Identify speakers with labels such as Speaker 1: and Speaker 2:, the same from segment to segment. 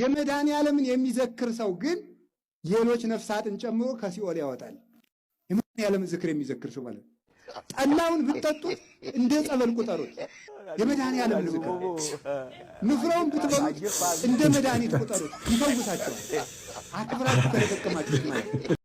Speaker 1: የመድኃኒዓለምን የሚዘክር ሰው ግን ሌሎች ነፍሳትን ጨምሮ ከሲኦል ያወጣል። የመድኃኒዓለምን ዝክር የሚዘክር ሰው ማለት ጠላውን ብትጠጡት እንደ ጸበል ቁጠሩት። የመድኃኒዓለምን ዝክር ንፍረውን ብትበሉት እንደ መድኃኒት ቁጠሩት፣ ይፈውሳቸዋል። አክብራችሁ ከተጠቀማችሁት ማለት ነው።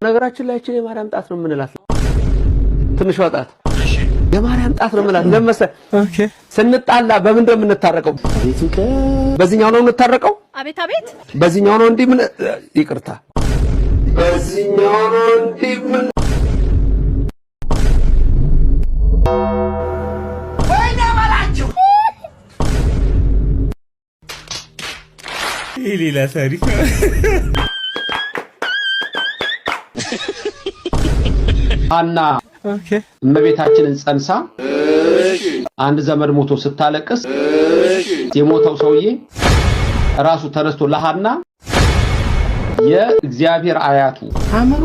Speaker 2: ነገራችን ላይ እቺ የማርያም ጣት ነው የምንላት ትንሽ ወጣት የማርያም ጣት ነው የምንላት ለምሰ ኦኬ ስንጣላ በምን ነው የምንታረቀው በዚህኛው ነው የምንታረቀው
Speaker 3: አቤት አቤት
Speaker 2: በዚህኛው ነው እንዴ ምን ይቅርታ በዚህኛው ነው እንዴ ምን ወይኔ ማላችሁ
Speaker 4: ኢሊላ ታሪክ
Speaker 2: አና
Speaker 4: ኦኬ
Speaker 2: እመቤታችንን ጸንሳ አንድ ዘመድ ሞቶ ስታለቅስ የሞተው ሰውዬ ራሱ ተነስቶ ለሃና የእግዚአብሔር አያቱ አመሩ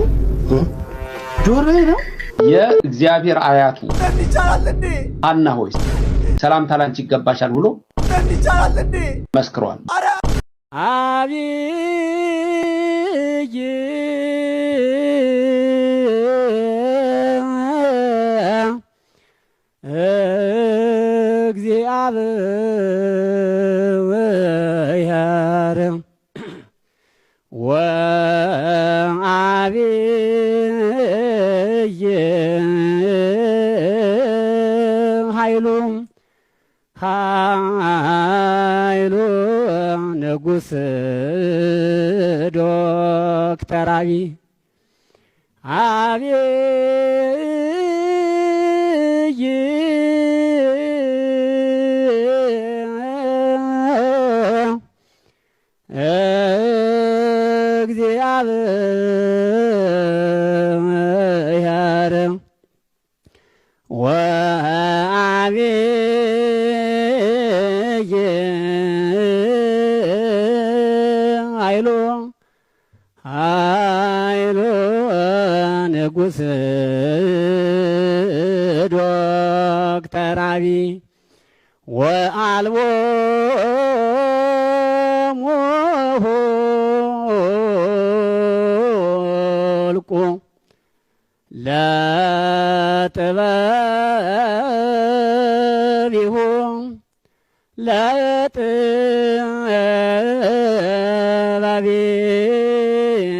Speaker 2: ጆሮዬ ነው የእግዚአብሔር አያቱ እንዲቻላል እንዴ ሃና ሆይ ሰላምታ ላንቺ ይገባሻል ብሎ እንዲቻላል እንዴ መስክሯል። አብይ እግዚአብሔር ወአብይ ኃይሉ ንጉሥ ዶክተር አብይ እግዚአብሔር ወአብይ ኃይሉ ንጉሥ ዶክተር አብይ
Speaker 3: ወአልቦ ሞልቁ ለጥበቢሁ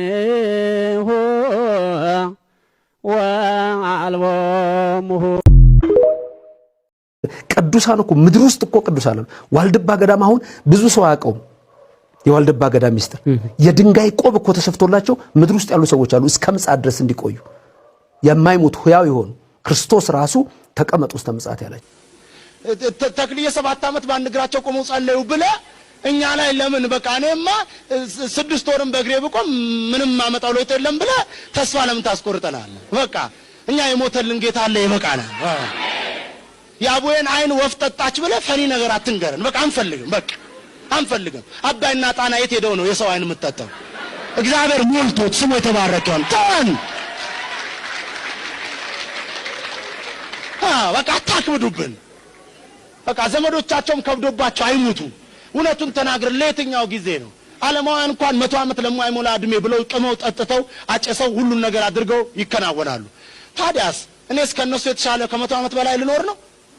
Speaker 3: ለጥበቢሁ ወአልቦሙ
Speaker 2: ቅዱሳን እኮ ምድር ውስጥ እኮ ቅዱሳን ዋልድባ ገዳም አሁን ብዙ ሰው ያውቀውም የዋልድባ ገዳም ሚስጥር የድንጋይ ቆብ እኮ ተሰፍቶላቸው ምድር ውስጥ ያሉ ሰዎች አሉ እስከ ምጽአት ድረስ እንዲቆዩ የማይሞት ሕያው ይሆኑ ክርስቶስ ራሱ ተቀመጡ እስከ ምጽአት ያላቸው
Speaker 4: ተክልዬ 7 ዓመት በአንድ እግራቸው ቆመው ጸለዩ ብለ እኛ ላይ ለምን በቃ እኔማ 6 ወርም በእግሬ ብቆም ምንም ማመጣው ለውጥ የለም ብለ ተስፋ ለምን ታስቆርጠናል? በቃ እኛ የሞተልን ጌታ አለ ይበቃናል። የአቡዬን አይን ወፍ ጠጣች ብለ ፈኒ ነገር አትንገረን። በቃ አንፈልግም። በቃ አንፈልግም። አባይና ጣና የት ሄደው ነው የሰው አይን የምትጠጣው? እግዚአብሔር ሞልቶት ስሙ የተባረከ ይሁን። ተን በቃ አታክብዱብን። በቃ ዘመዶቻቸውም ከብዶባቸው አይሙቱ። እውነቱን ተናግር። ለየትኛው ጊዜ ነው ዓለማውያን እንኳን 100 ዓመት ለማይሞላ እድሜ ብለው ቅመው ጠጥተው አጨሰው ሁሉን ነገር አድርገው ይከናወናሉ። ታዲያስ እኔስ ከነሱ የተሻለ ከ100 ዓመት በላይ ልኖር ነው?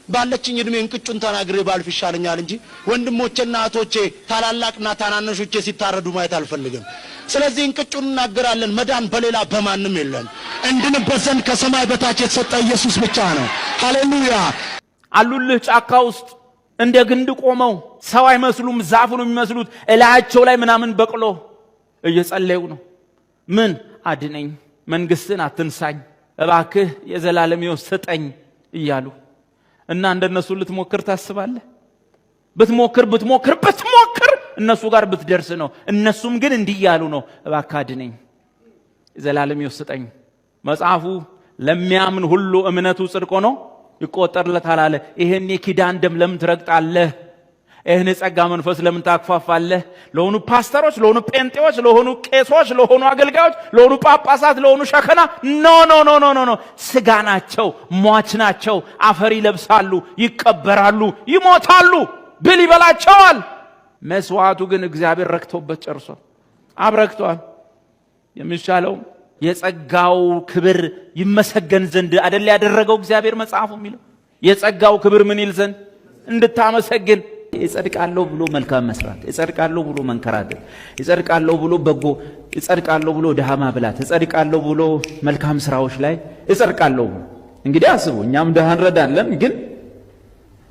Speaker 4: ባለችኝ እድሜ እንቅጩን ተናግሬ ባልፍ ይሻለኛል እንጂ ወንድሞቼና እህቶቼ ታላላቅና ታናናሾቼ ሲታረዱ ማየት አልፈልግም። ስለዚህ እንቅጩን እናገራለን። መዳን በሌላ በማንም የለም። እንድንበት ዘንድ ከሰማይ በታች የተሰጠ ኢየሱስ ብቻ ነው። ሃሌሉያ።
Speaker 5: አሉልህ ጫካ ውስጥ እንደ ግንድ ቆመው ሰው አይመስሉም፣ ዛፍ ነው የሚመስሉት። እላያቸው ላይ ምናምን በቅሎ እየጸለዩ ነው። ምን አድነኝ፣ መንግስትን አትንሳኝ፣ እባክህ የዘላለም ሕይወት ስጠኝ እያሉ እና እንደነሱ ልትሞክር ታስባለህ? ብትሞክር እነሱ ጋር ብትደርስ ነው። እነሱም ግን እንዲህ እያሉ ነው፣ እባክህ አድነኝ፣ የዘላለም ሕይወት ስጠኝ። መጽሐፉ ለሚያምን ሁሉ እምነቱ ጽድቅ ሆኖ ይቆጠርለታል አለ። ይሄን የኪዳን ደም ለምን ትረግጣለህ? ይሄን የጸጋ መንፈስ ለምን ታክፋፋለህ? ለሆኑ ፓስተሮች፣ ለሆኑ ጴንጤዎች፣ ለሆኑ ቄሶች፣ ለሆኑ አገልጋዮች፣ ለሆኑ ጳጳሳት፣ ለሆኑ ሸከና ኖ ስጋ ናቸው፣ ሟች ናቸው። አፈር ይለብሳሉ፣ ይቀበራሉ፣ ይሞታሉ፣ ብል ይበላቸዋል። መስዋዕቱ ግን እግዚአብሔር ረክቶበት ጨርሷል። አብረክቷል። የሚሻለው የጸጋው ክብር ይመሰገን ዘንድ አይደል ያደረገው እግዚአብሔር። መጽሐፉ የሚለው የጸጋው ክብር ምን ይል ዘንድ እንድታመሰግን። ይጸድቃለሁ ብሎ መልካም መስራት፣ ይጸድቃለሁ ብሎ መንከራተት፣ ይጸድቃለሁ ብሎ በጎ፣ ይጸድቃለሁ ብሎ ድሃ ማብላት፣ ይጸድቃለሁ ብሎ መልካም ስራዎች ላይ ይጸድቃለሁ። እንግዲህ አስቡ፣ እኛም ድሃ እንረዳለን፣ ግን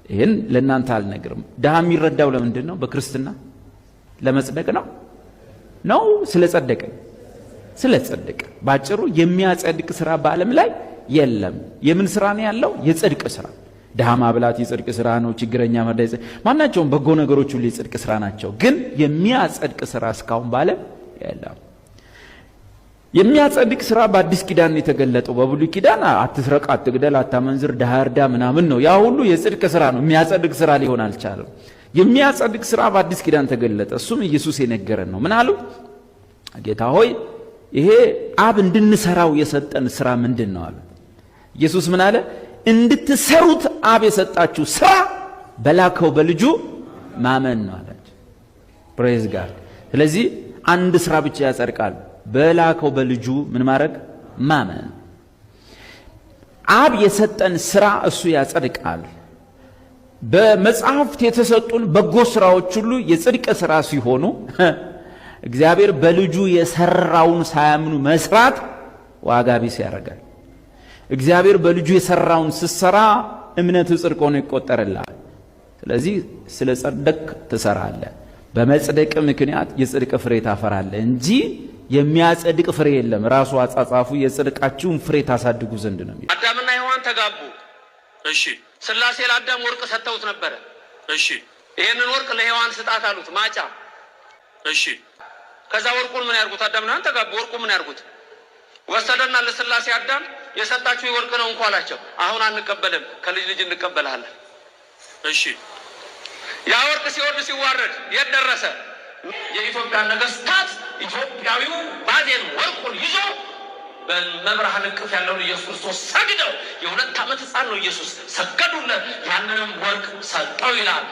Speaker 5: ይሄን ለእናንተ አልነግርም። ድሃ የሚረዳው ለምንድን ነው? በክርስትና ለመጽደቅ ነው ስለጸደቀ። ባጭሩ የሚያጸድቅ ስራ በዓለም ላይ የለም። የምን ስራ ነው ያለው? የጽድቅ ስራ። ድሃ ማብላት የጽድቅ ስራ ነው። ችግረኛ መርዳት፣ ማናቸውም በጎ ነገሮች ሁሉ የጽድቅ ስራ ናቸው። ግን የሚያጸድቅ ስራ እስካሁን በዓለም የለም። የሚያጸድቅ ስራ በአዲስ ኪዳን የተገለጠው። በብሉይ ኪዳን አትስረቅ፣ አትግደል፣ አታመንዝር፣ ድሃ እርዳ ምናምን ነው። ያ ሁሉ የጽድቅ ስራ ነው። የሚያጸድቅ ስራ ሊሆን አልቻለም። የሚያጸድቅ ስራ በአዲስ ኪዳን ተገለጠ። እሱም ኢየሱስ የነገረን ነው። ምን አሉ? ጌታ ሆይ ይሄ አብ እንድንሰራው የሰጠን ስራ ምንድን ነው አሉ። ኢየሱስ ምን አለ? እንድትሰሩት አብ የሰጣችሁ ስራ በላከው በልጁ ማመን ነው አላቸው። ፕሬዝ ጋድ። ስለዚህ አንድ ስራ ብቻ ያጸድቃል፣ በላከው በልጁ ምን ማድረግ? ማመን። አብ የሰጠን ስራ እሱ ያጸድቃል። በመጽሐፍት የተሰጡን በጎ ስራዎች ሁሉ የጽድቅ ስራ ሲሆኑ እግዚአብሔር በልጁ የሰራውን ሳያምኑ መስራት ዋጋ ቢስ ያደርጋል። እግዚአብሔር በልጁ የሰራውን ስትሰራ እምነት ጽድቅ ሆኖ ይቆጠርልሃል። ስለዚህ ስለ ጸደቅ ትሰራለህ። በመጽደቅ ምክንያት የጽድቅ ፍሬ ታፈራለህ እንጂ የሚያጸድቅ ፍሬ የለም። ራሱ አጻጻፉ የጽድቃችሁን ፍሬ ታሳድጉ ዘንድ ነው።
Speaker 6: አዳምና ሔዋን ተጋቡ። እሺ፣ ስላሴ ለአዳም ወርቅ ሰጥተውት ነበረ። እሺ፣ ይሄንን ወርቅ ለሔዋን ስጣት አሉት፣ ማጫ። እሺ፣ ከዛ ወርቁን ምን ያርጉት? አዳምና ሔዋን ተጋቡ። ወርቁ ምን ያርጉት? ወሰደና ለስላሴ አዳም የሰጣችሁ ወርቅ ነው እንኳን አላቸው። አሁን አንቀበልም፣ ከልጅ ልጅ እንቀበላለን። እሺ፣ ያ ወርቅ ሲወርድ ሲዋረድ የት ደረሰ? የኢትዮጵያ ነገስታት ኢትዮጵያዊው ባዜን ወርቁን ይዞ በመብርሃን እቅፍ ያለውን ኢየሱስ ክርስቶስ ሰግደው የ2 ዓመት ሕፃን ነው ኢየሱስ ሰገዱለት። ያንንም ወርቅ ሰጠው ይላል።